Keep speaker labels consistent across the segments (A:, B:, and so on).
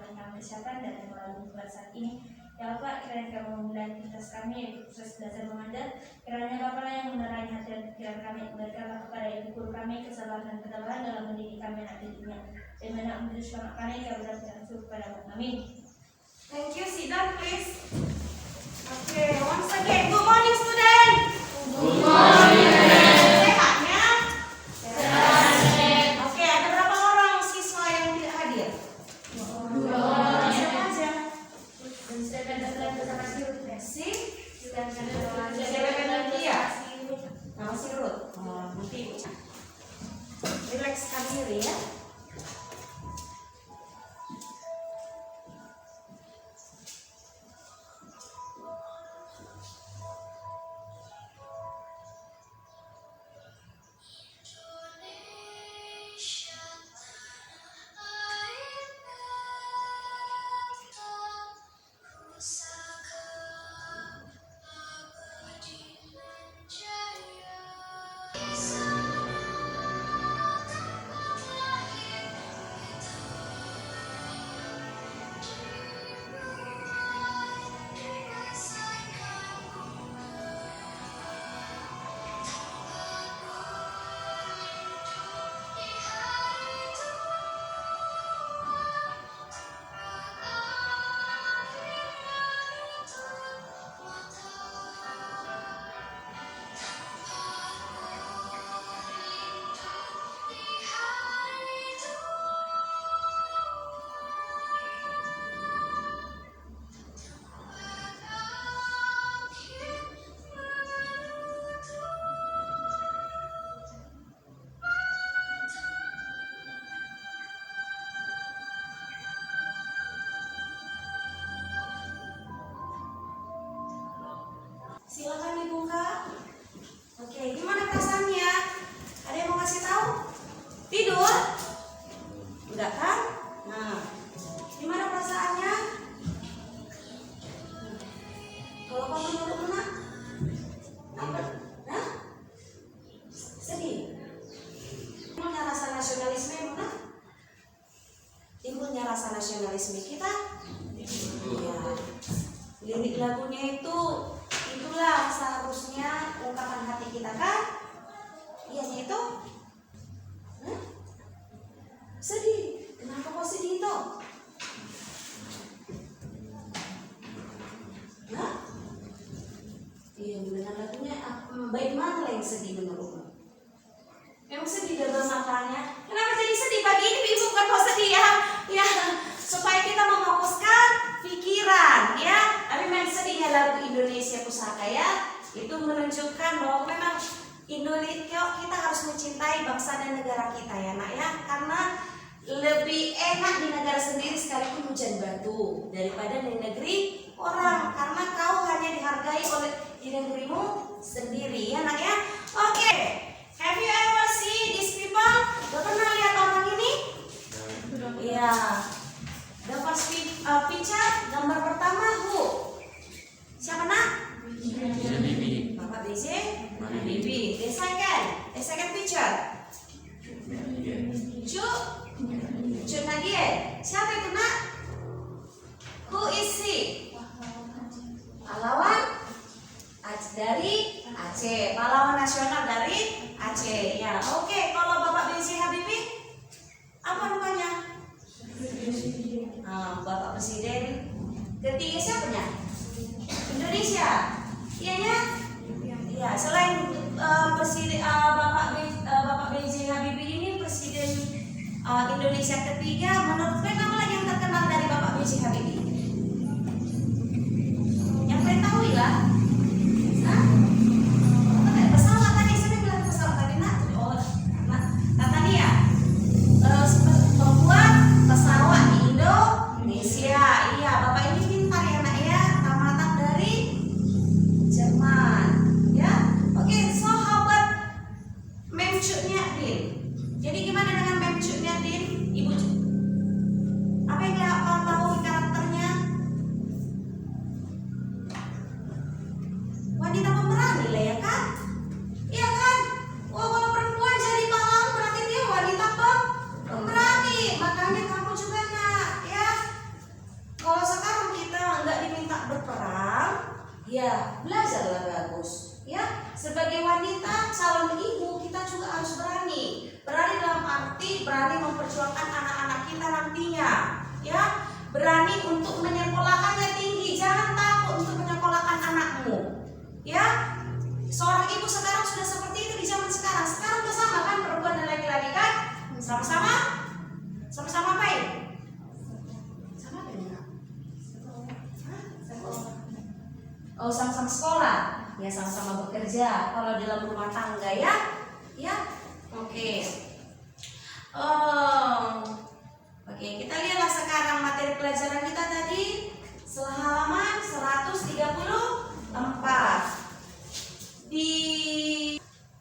A: tentang kesehatan dan melalui buat saat ini. Ya Bapak, kiranya Kamu memulai aktivitas kami, yaitu proses belajar mengajar. Kiranya Bapak yang menerangi hati dan pikiran kami, berikanlah kepada ibu guru kami kesabaran dan ketabahan dalam mendidik kami nanti dunia. Dan mana menjadi semangat kami, kami berdoa kepada Amin.
B: Thank you. Sit down, please. Okay, once again, good morning, student. Good morning. Sehatnya? Sehat. Oke, ada berapa orang siswa yang tidak hadir? Dua. Siapa aja?
A: Dan silakan datang bersama
B: Si?
A: silakan
B: Nama si Ruth. Oh, nanti relaxkan diri ya. Silakan dibuka. Oke, gimana perasaannya? Ada yang mau kasih tahu? Tidur? Enggak kan? Nah, gimana perasaannya? Kalau kamu menurut Nak? Apa? Hah? Sedih? Timbulnya rasa nasionalisme mana? Timbulnya rasa nasionalisme kita? Iya. Lirik lagunya itu itulah seharusnya ungkapan hati kita kan? Iyanya itu? Sedih. Kenapa kok sedih itu? Hah? Iya, mendengar lagunya bagaimana yang sedih menurutmu? Memang sedih dalam matanya. Kenapa jadi sedih pagi ini? Ibu bukan kok sedih ya? Ya, supaya kita memfokuskan pikiran ya. Tapi memang sedihnya lagu Indonesia Pusaka ya, itu menunjukkan bahwa memang Indonesia kita harus mencintai bangsa dan negara kita ya Nak ya, karena lebih enak di negara sendiri sekalipun hujan batu daripada di negeri orang, karena kau hanya dihargai oleh di negerimu sendiri ya Nak ya. Oke, have you ever see these people? Udah pernah lihat orang ini? Iya. The first picture, gambar pertama who? Siapa Nak? Bapak BJ? Bibi. The second picture. Cu Nadia. Siapa itu Nak? Who is he? Pahlawan dari Aceh. Pahlawan nasional dari Aceh. Ya, oke. Kalau Bapak BJ Habibie, apa namanya? Bapak Presiden ketiga siapanya? Indonesia. Iyanya? Iya. Selain Presiden Bapak B.J. Habibie ini Presiden Indonesia ketiga, menurut saya nama lagi yang terkenal dari Bapak B.J. Habibie? Yang kalian tahu ya? Pesawat tadi, saya bilang pesawat tadi Nak. Tadi ya? Membuat pesawat di Indonesia. Iya, Bapak ini pintar ya Nak ya, tamatan dari Jerman ya. Oke, so how about Mem Cut Nyak-din? Jadi gimana dengan Mem Cut Nyak-din? Ibu, apa yang kau tahu Ya, belajarlah bagus. Ya, sebagai wanita calon ibu kita juga harus berani. Berani dalam arti berani memperjuangkan anak-anak kita nantinya. Ya, berani untuk menyekolahkannya tinggi. Jangan takut untuk menyekolahkan anakmu. Ya, seorang ibu sekarang sudah seperti itu di zaman sekarang. Sekarang udah sama kan perempuan dan laki-laki kan? Sama-sama apa ya? Sama apa ya? Oh, sama-sama sekolah. Ya, sama-sama bekerja. Kalau dalam rumah tangga ya. Ya. Oke. Oke, kita lihatlah sekarang materi pelajaran kita tadi halaman 134. Di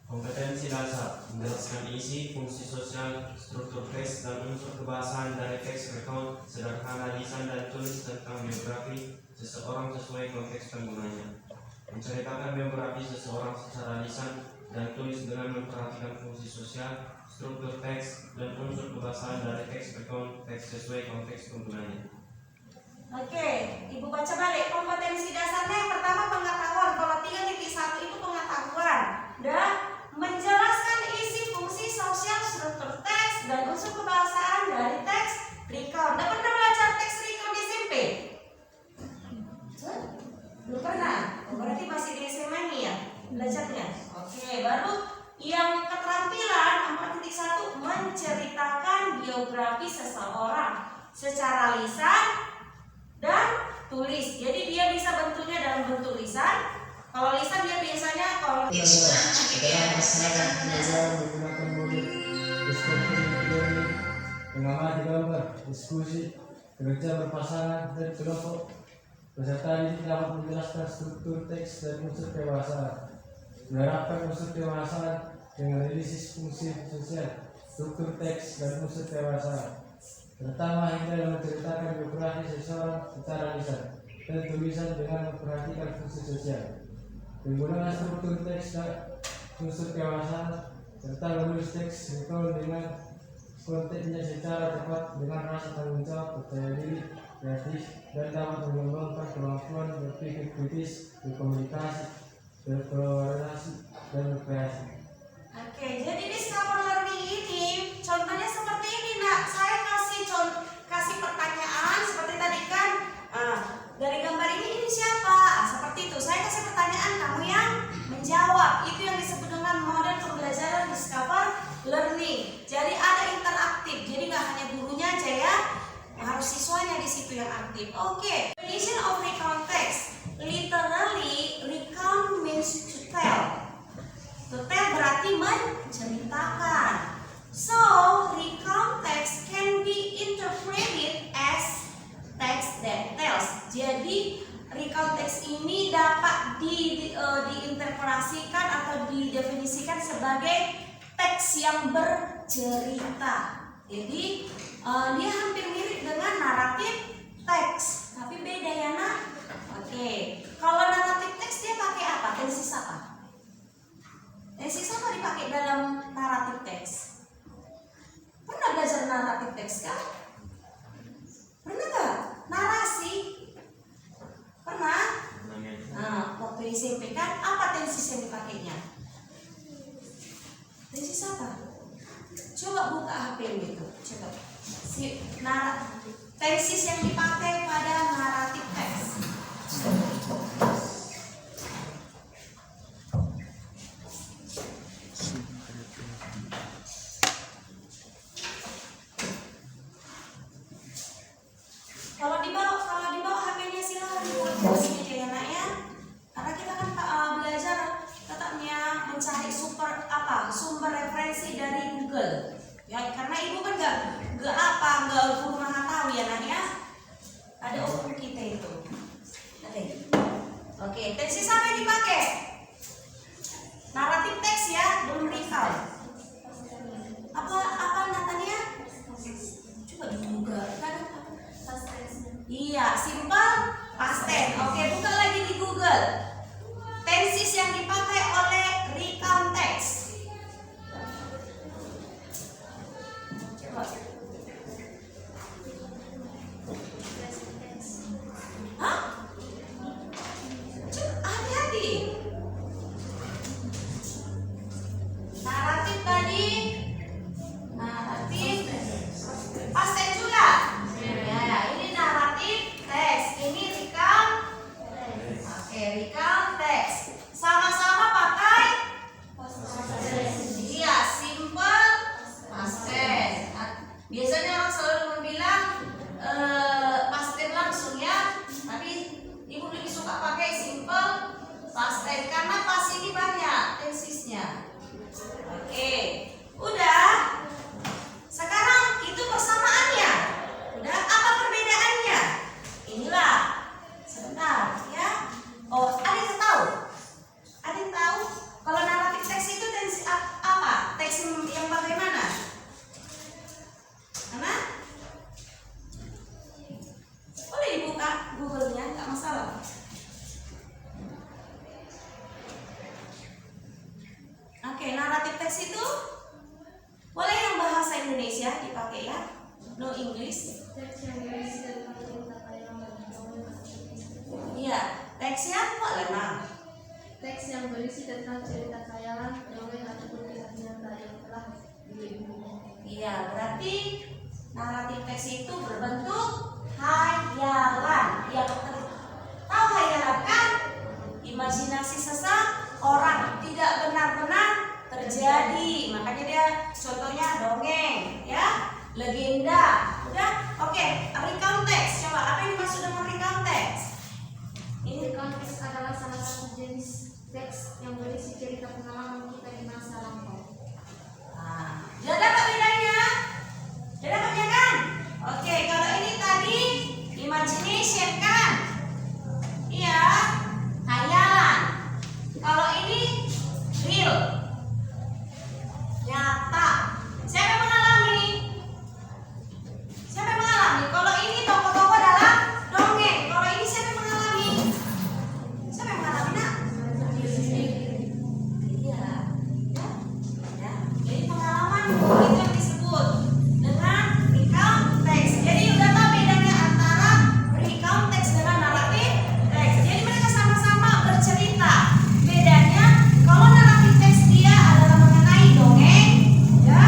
C: Kompetensi dasar menjelaskan isi, fungsi sosial, struktur teks, dan unsur kebahasaan dari teks rekon sederhana lisan dan tulis tentang biografi seseorang sesuai konteks penggunanya. Menceritakan biografi seseorang secara lisan dan tulis dengan memperhatikan fungsi sosial, struktur teks, dan unsur kebahasaan dari teks rekon teks sesuai konteks penggunanya.
B: Oke, Ibu baca balik kompetensi dasarnya. Yang pertama pengetahuan. Kalau 3.1 itu pengetahuan. Dan menjelaskan isi, fungsi sosial, struktur teks, dan unsur kebahasaan dari teks recount. Udah pernah belajar teks recount di SMP? Belum pernah? Oh, berarti masih di SMA nih ya belajarnya. Oke, baru yang keterampilan 4.1 menceritakan biografi seseorang secara lisan dan tulis. Jadi dia bisa bentuknya dalam bentuk lisan. Kalau lisan dia biasanya kalau
D: Dalam masyarakat belajar menggunakan model deskripsi teori, pengamati gambar, diskusi, kerja berpasangan dan kelompok. Peserta didik dapat menjelaskan struktur teks dan unsur kebahasaan. Menerapkan unsur kebahasaan dengan analisis fungsi sosial, struktur teks dan unsur kebahasaan. Pertama, hingga menceritakan biografi seseorang secara lisan dan tulisan dengan memperhatikan fungsi sosial. Penggunaan struktur teks dan unsur kebahasaan serta menulis teks recall dengan konteksnya secara tepat dengan rasa tanggung jawab, percaya diri, kreatif, dan dapat mengembangkan kemampuan berpikir kritis, berkomunikasi, berkolaborasi, dan berkreasi.
B: Oke, jadi di Scaffold Learning ini contohnya seperti ini, Nak. Saya kasih pertanyaan seperti tadi kan. Dari gambar ini siapa? Seperti itu. Saya kasih pertanyaan, kamu yang menjawab. Itu yang disebut dengan model pembelajaran di Scaffold Learning. Jadi ada interaktif. Jadi nggak hanya gurunya aja ya, harus siswanya di situ yang aktif. Oke. Definition of recount text. Literally, recount means to tell. To tell berarti menceritakan. So, recount text can be interpreted as text that tells. Jadi, recount text ini dapat diinterpretasikan atau didefinisikan sebagai teks yang bercerita. Jadi, dia hampir mirip dengan naratif teks, tapi beda ya, Nak? Oke. Kalau naratif teks dia pakai apa? Tensis apa? Tensis apa dipakai dalam naratif teks? Pernah belajar naratif teks kan? Pernah nggak? Narasi? Pernah? Nah, waktu di SMP kan apa tensis yang dipakainya? Tensis apa? Coba buka HP gitu. Coba. Tensis yang dipakai pada naratif teks. Kalau dibawa HP-nya silahkan dibuat sini aja ya, Nak ya. Karena kita kan belajar tetapnya mencari sumber referensi dari Google. Ya, karena ibu kan nggak guru mana tahu ya, Nak ya. Ada umum kita itu. Oke, tensis apa yang dipakai? Naratif teks ya, belum recount. Apa Natania? Coba di Google kan. Iya, simple past tense. Oke, buka lagi di Google. Tensis yang dipakai oleh recount text. Coba. Hah? Coba.
E: berisi tentang cerita khayalan, dongeng ataupun kisah nyata yang telah diilmukan.
B: Iya, berarti naratif teks itu berbentuk hayalan. Ya, tahu hayalan kan? Imajinasi seseorang tidak benar-benar terjadi. Makanya dia contohnya dongeng, ya, legenda. Udah, oke. Recount text. Coba apa yang dimaksud dengan recount text?
E: Ini konteks adalah salah satu jenis teks yang berisi cerita pengalaman kita di masa lampau.
B: Nah, sudah dapat bedanya? Sudah dapatnya kan? Oke, kalau ini tadi imagination kan? Iya, hayalan. Kalau ini real, nyata. Siapa yang mengalami? Siapa yang mengalami? Kalau ini tokoh-tokoh dalam dongeng. Kalau ini siapa yang mengalami? Siapa yang mengalami, nak? Iya, ya, ya. Jadi pengalaman itu yang disebut dengan recount text. Jadi udah tahu bedanya antara recount text dengan naratif text. Jadi mereka sama-sama bercerita. Bedanya kalau naratif text dia adalah mengenai dongeng, ya,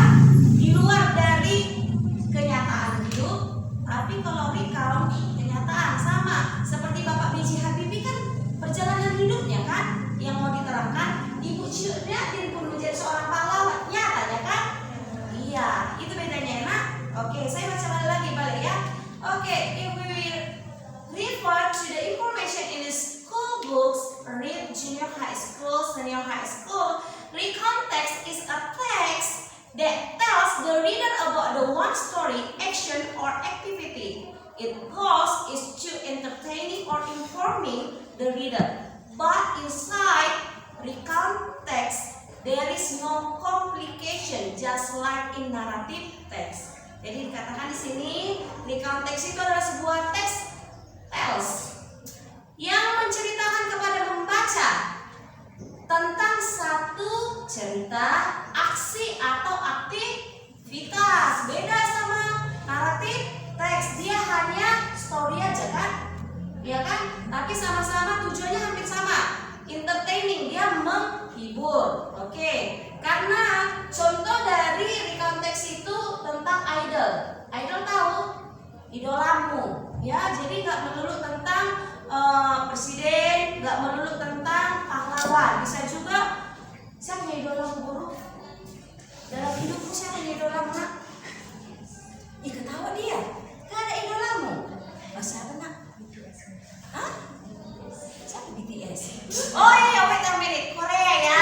B: di luar dari kenyataan hidup. Tapi kalau recount kenyataan sama. Seperti Bapak B.J. Habibie kan perjalanan hidupnya kan yang mau diterangkan. Ibu Syuryatin pun menjadi seorang pahlawan, nyatanya kan? Iya, itu bedanya ya, nak. Oke, saya baca lagi balik ya. Oke, if we will refer to the information in the school books, read junior high school, senior high school, recount text is a text that tells the reader about the one story, action, or activity. Its goal is to entertaining or informing the reader. But inside recount text, there is no complication, just like in narrative text. Jadi dikatakan di sini recount text itu adalah sebuah teks tells yang menceritakan kepada membaca tentang satu cerita, aksi atau aktivitas. Beda sama naratif teks, dia hanya story aja kan? Ya kan? Tapi sama-sama tujuannya hampir sama. Entertaining, dia menghibur. Oke. Karena contoh dari recount text itu tentang idol. Idol tahu? Idolamu. Ya, jadi nggak melulu tentang presiden, nggak melulu tentang pahlawan. Bisa juga siapa yang idolamu, guru? Dalam hidupmu siapa yang idolamu, nak? Ih, ketawa dia. Kan ada idolamu. Siapa, nak? Hah? Siapa BTS? Oh iya, wait a minute, Korea ya.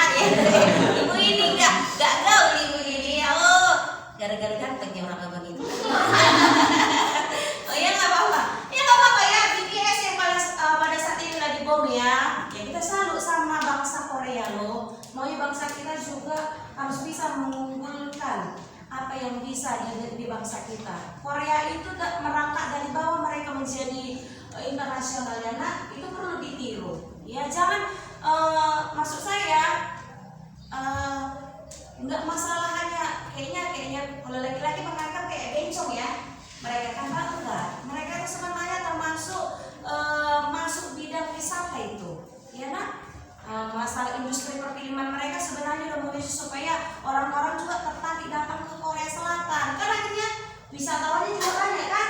B: Ibu ini nggak gaul ibu ini. Oh, gara-gara gantengnya orang abang itu. Oh iya, nggak apa-apa. Ya nggak apa-apa ya. BTS yang pada saat ini lagi bom ya. Ya kita salut sama bangsa Korea loh. Maunya bangsa kita juga harus bisa mengunggulkan apa yang bisa di bangsa kita. Korea itu merangkak dari bawah, mereka menjadi internasional ya, nak. Itu perlu ditiru. Ya jangan maksud saya nggak masalah hanya kayaknya kalau laki-laki menganggap kayak bencong ya. Mereka kan enggak. Mereka itu sebenarnya termasuk masuk bidang wisata itu, ya nak. Masalah industri perfilman mereka sebenarnya udah memilih supaya orang-orang juga tertarik datang ke Korea Selatan. Kan akhirnya wisatawannya juga banyak kan.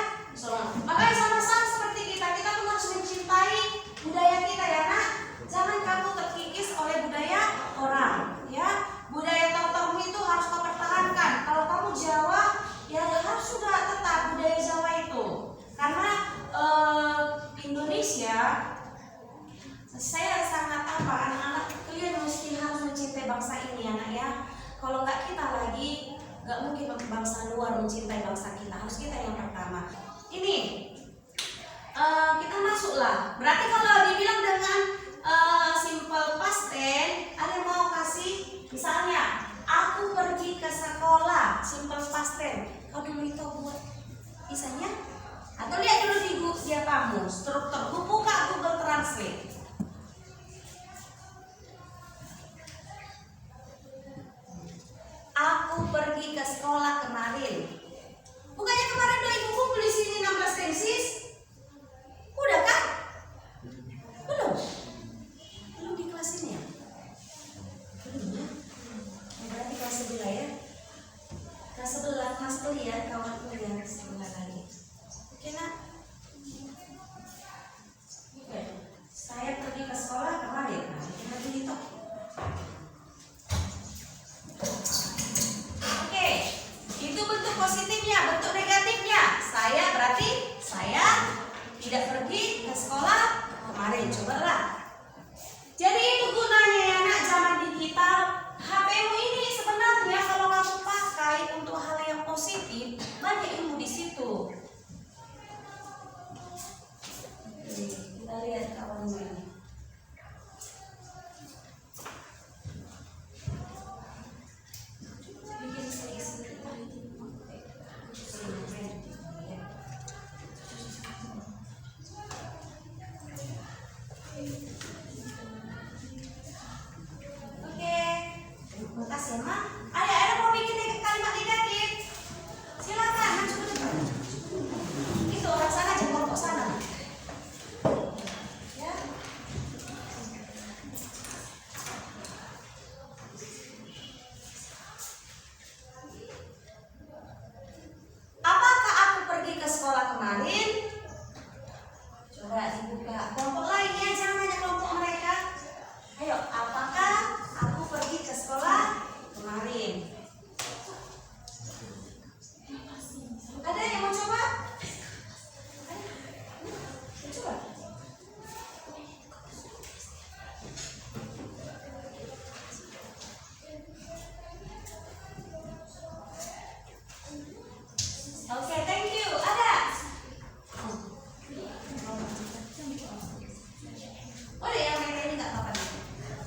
B: Makanya sama-sama seperti kita pun harus mencintai budaya kita ya nak. Jangan kamu terkikis oleh budaya orang, ya. Budaya tertentu itu harus kau pertahankan. Kalau kamu Jawa, ya harus juga tetap budaya Jawa itu. Karena Indonesia, saya sangat anak-anak kalian mesti harus mencintai bangsa ini anak ya. Kalau nggak kita lagi, nggak mungkin bangsa luar mencintai bangsa kita. Harus kita yang pertama. Ini kita masuklah. Berarti kalau dibilang dengan simple past tense, ada yang mau kasih? Misalnya, aku pergi ke sekolah, simple past tense. Kau dulu itu buat misalnya? Atau lihat dulu di kamu struktur. Buka Google Translate. Aku pergi ke sekolah kemarin. Bukannya kemarin udah ibu kumpul di sini 16 tensis? Udah kan? Belum di kelas ini ya? lihat kawan gue ini. Bikin sedikit-sedikit lagi. Oke, terima kasih ya, Ma. Ada mau bikin kalimat negatif? Silakan, maju ke depan. Itu orang sana aja, kelompok sana. Ya. Apakah aku pergi ke sekolah kemarin? Coba dibuka. Kelompok lainnya, jangan hanya kelompok mereka. Ayo, apakah aku pergi ke sekolah kemarin? Ada yang mau coba? Ayo, coba. Oke, thank you. Ada? Oh, ada yang lain ini nggak apa-apa nih.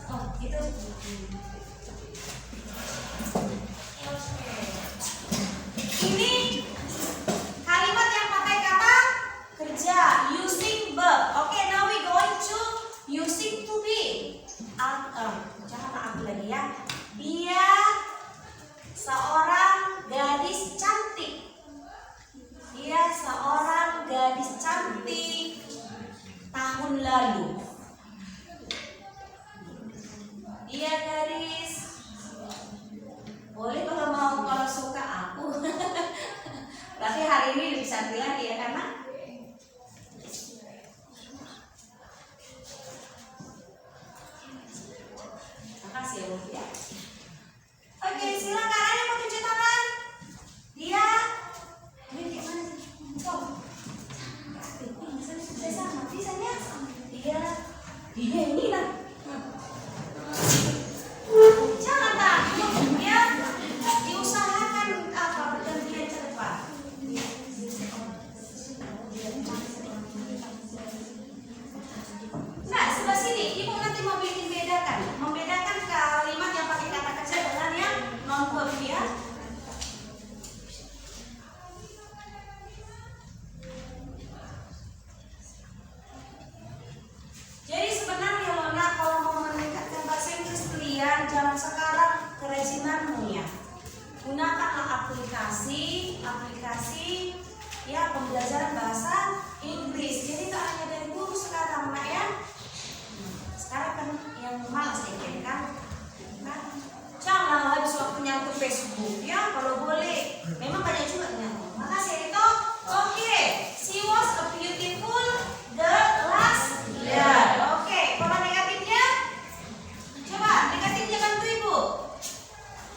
B: Oh, itu. Ini kalimat yang pakai kata kerja, using verb. Oke, now we going to using to be. Jangan aku lagi ya. Dia seorang gadis cantik. Dia seorang gadis cantik tahun lalu. Dia gadis. Boleh kalau mau, kalau suka aku. Berarti hari ini lebih cantik lagi ya, karena makasih ya, Bu ya. Oke, silakan ada yang mau tunjuk tangan. Dia ini gimana sih? Oh. Saya sama, bisanya. Dia ini lah. Jangan takut ya, diusahakan apa bergantian ke depan. Nah, sebelah sini ibu nanti mau bikin membedakan kalimat yang pakai kata kerja dengan yang non verb ya. Jadi sebenarnya Lona, kalau mau meningkatkan bahasa Inggris kalian zaman sekarang, kerajinanmu ya, gunakanlah aplikasi ya pembelajaran bahasa Inggris. Jadi tak hanya dari guru sekarang, Nak ya. Sekarang kan yang malas kan? Jangan habis waktu nyangkut Facebook ya, kalau boleh. Memang banyak juga nyangkut. Makasih Rito. Oke, she was a beautiful girl last year. Oke, kalau negatifnya, coba negatifnya bantu ibu.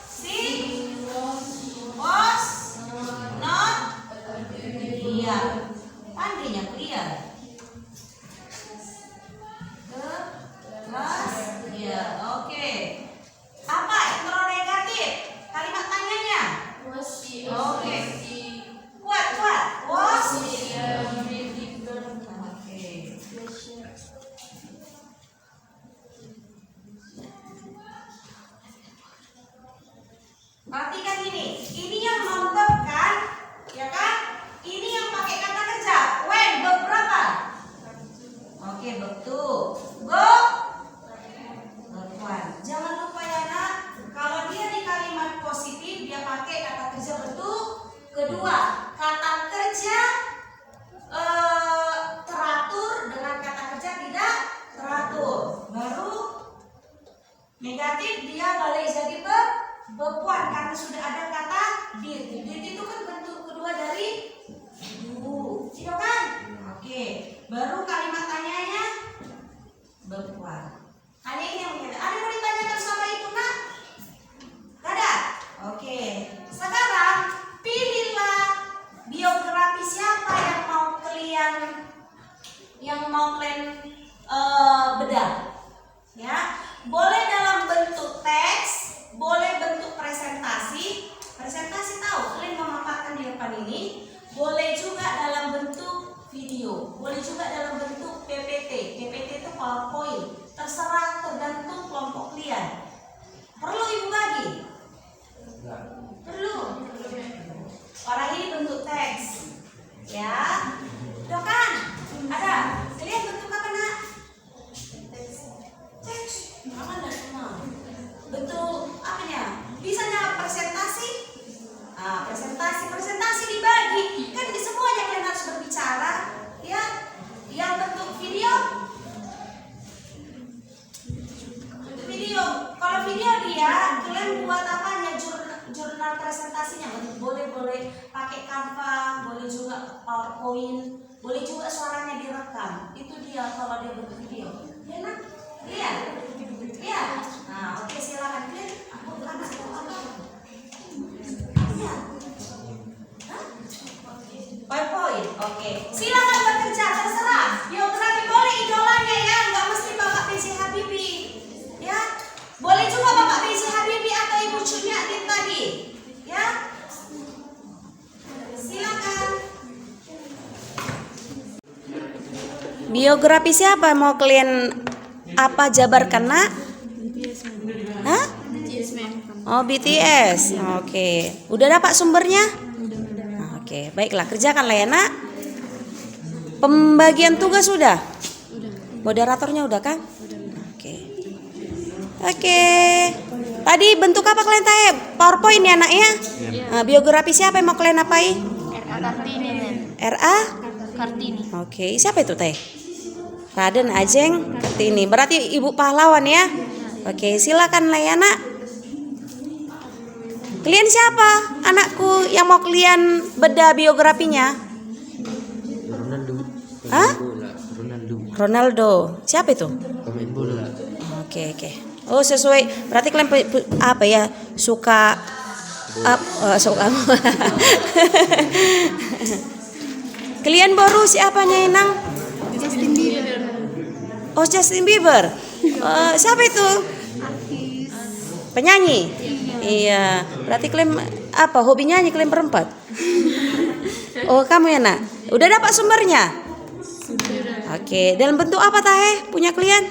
B: She was not clear. Pandainya clear. Last year. Oke. Apa intro negatif? Kalimat tanyanya. Oke. Kuat. Was. Oke. Perhatikan ini yang non-verb kan, ya kan? Ini yang pakai kata kerja. When, beberapa. Oke, betul. Berkuat. Jangan lupa ya Nak, kalau dia di kalimat positif dia pakai kata kerja bentuk kedua. Kata kerja teratur dengan kata kerja tidak teratur. Baru negatif dia balik jadi berpuan karena sudah ada kata did. Did itu kan bentuk kedua dari do, tidak kan? Oke. Baru kalimat tanyanya berpuan. Hanya ini yang ada. Ada mau ditanyakan sama ibu Nak? Gak ada? Oke. Sekarang pilihlah biografi siapa yang mau kalian bedah. Ya, boleh dalam bentuk teks, boleh bentuk presentasi. Presentasi tahu kalian memaparkan di depan ini. Boleh juga dalam bentuk video, boleh juga dalam bentuk PPT. PPT itu PowerPoint. Terserah, tergantung kelompok kalian. Perlu ibu bagi? Perlu. Orang ini bentuk teks, ya. Udah kan? Ada. Kalian bentuk apa nak? Teks. Mana semua? Bentuk apanya? Bisa nyala presentasi? Presentasi dibagi. Kan di semuanya kalian harus berbicara, ya. Yang bentuk video. Kalau video dia, kalian buat apanya? Jurnal presentasinya. Boleh pakai Canva, boleh juga PowerPoint, boleh juga suaranya direkam. Itu dia kalau dia bentuk video. Ya nak? Iya. Iya. Nah, oke, silakan kalian. Aku bukan apa. Iya. Hah? PowerPoint. Oke. Silakan bekerja, terserah. Biografi boleh idolanya ya, nggak mesti Bapak B.J. Habibie. Ya. Boleh juga Bapak B.J. Habibie atau Ibu Cunyatin tadi. Ya. Silakan. Biografi siapa mau kalian jabarkan nak? Hah? Oh, BTS. Oke. Udah dapat sumbernya? Oke, baiklah, kerjakanlah ya nak. Pembagian tugas sudah? Moderatornya udah kan? Oke. Tadi bentuk apa kalian tanya? PowerPoint ya nak ya? Biografi siapa yang mau kalian apain?
E: RA Kartini.
B: RA?
E: Kartini.
B: Oke, siapa itu teh? Raden Ajeng Kartini. Berarti ibu pahlawan ya? Oke, silakan lah ya nak. Kalian siapa? Anakku yang mau kalian bedah biografinya?
F: Ronaldo.
B: Hah? Ronaldo. Siapa itu?
F: Pemain bola.
B: Oke. Oh, sesuai. Berarti kalian apa ya? Suka Kalian baru siapanya Inang?
E: Justin Bieber.
B: Oh, Justin Bieber. Siapa itu? Penyanyi. Iya. Berarti kalian apa? Hobi nyanyi kalian berempat? Oh, kamu ya nak? Udah dapat sumbernya? Oke. Dalam bentuk apa tahe? Punya kalian?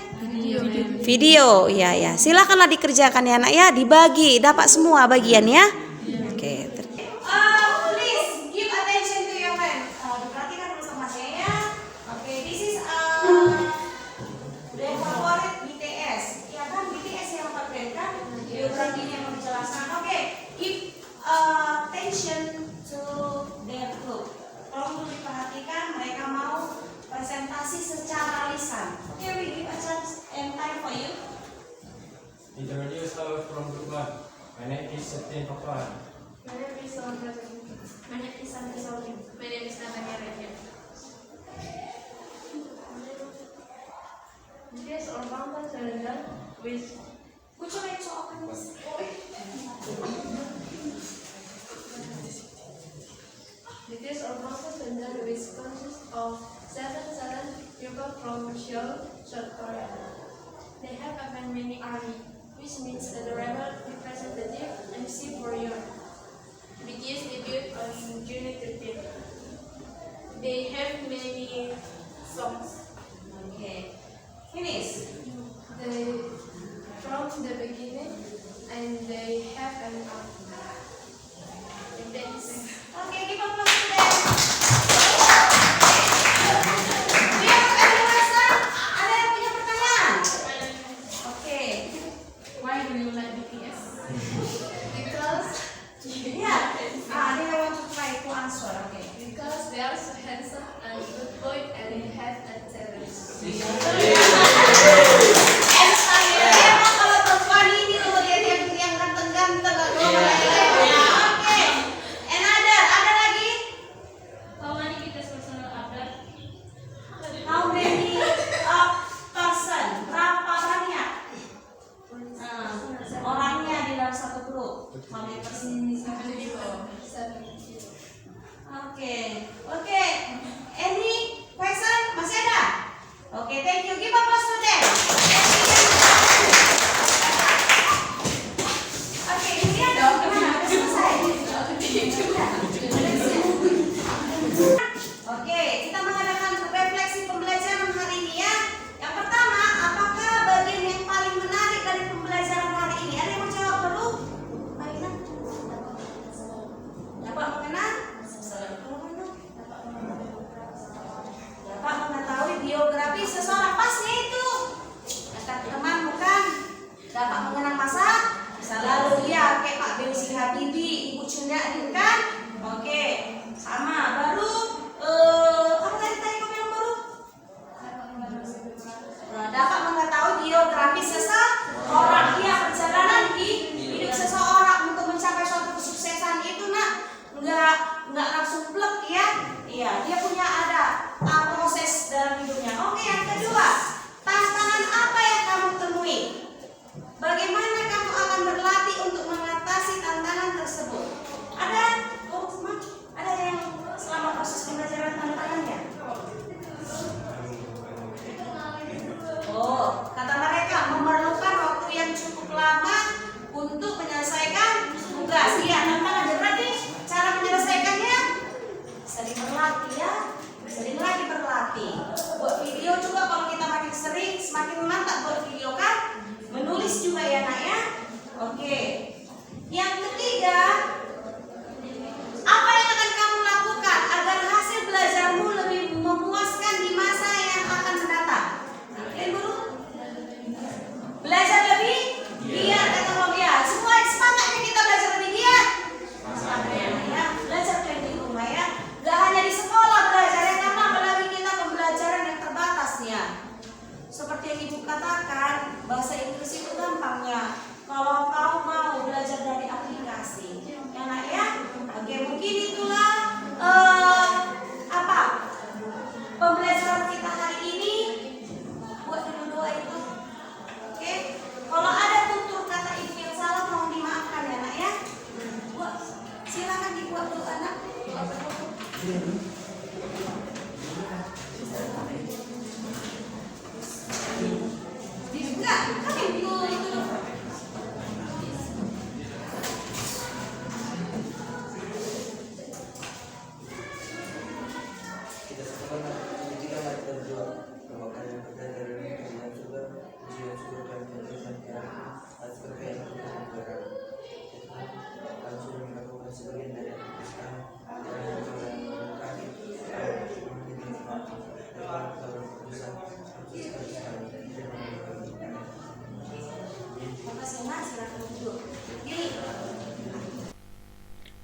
B: Video. Iya. Silakanlah dikerjakan ya nak ya. Dibagi. Dapat semua bagian ya. Oke. Please give attention to your friend. Diperhatikan dulu sama saya ya. Oke. This is the favorite BTS. Ya kan BTS yang pakai kan biografinya yang menjelaskan. Oke. Give attention to their group. Tolong diperhatikan mereka mau presentasi secara lisan. Oke, we give a chance and time for you.
D: Introduce our from group 1. My name is Septian Papan.
E: My name is Sandra. My name is Sandra Saudi. My name is Natanya Redia. This is Orlando Selena with This Orlando Selena which consists of 7 people from Seoul, South Korea. They have a many army, which means the rebel representative MC for Europe. BTS debuted on June 13. They have many songs.
B: Okay. Finish.
E: They from the beginning and they have an dance.
B: Okay, give applause to them. Dia pakai penjelasan. Ada yang punya pertanyaan? Oke.
E: Why do you like BTS? Because
B: Iya. Dia want to try to answer. Oke.
E: because they are so handsome and good boy and have a talent.
B: Emang kalau perempuan ini tuh lihat yang ganteng-ganteng. Oke. Ada lagi?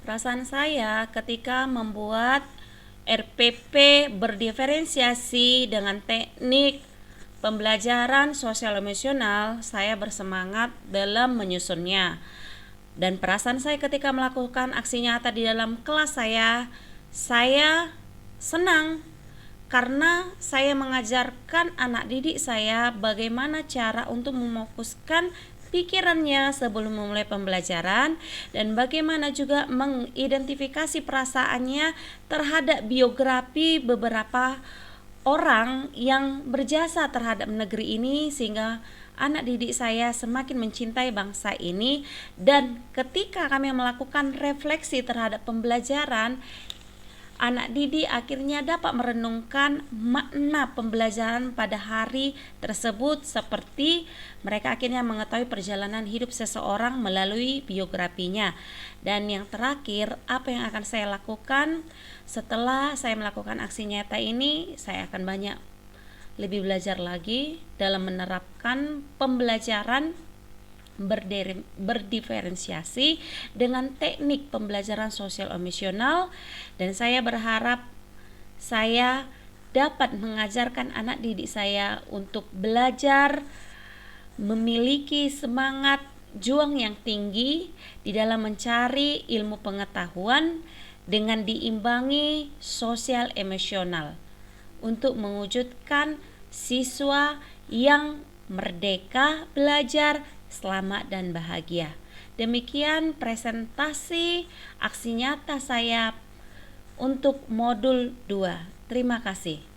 B: Perasaan saya ketika membuat RPP berdiferensiasi dengan teknik pembelajaran sosial emosional, saya bersemangat dalam menyusunnya. Dan perasaan saya ketika melakukan aksi nyata di dalam kelas saya senang karena saya mengajarkan anak didik saya bagaimana cara untuk memfokuskan pikirannya sebelum memulai pembelajaran dan bagaimana juga mengidentifikasi perasaannya terhadap biografi beberapa orang yang berjasa terhadap negeri ini, sehingga anak didik saya semakin mencintai bangsa ini. Dan ketika kami melakukan refleksi terhadap pembelajaran, anak didik akhirnya dapat merenungkan makna pembelajaran pada hari tersebut, seperti mereka akhirnya mengetahui perjalanan hidup seseorang melalui biografinya. Dan yang terakhir, apa yang akan saya lakukan setelah saya melakukan aksi nyata ini? Saya akan banyak lebih belajar lagi dalam menerapkan pembelajaran berdiferensiasi dengan teknik pembelajaran sosial emosional, dan saya berharap saya dapat mengajarkan anak didik saya untuk belajar memiliki semangat juang yang tinggi di dalam mencari ilmu pengetahuan dengan diimbangi sosial emosional untuk mewujudkan siswa yang merdeka belajar, selamat dan bahagia. Demikian presentasi aksi nyata saya untuk modul 2. Terima kasih.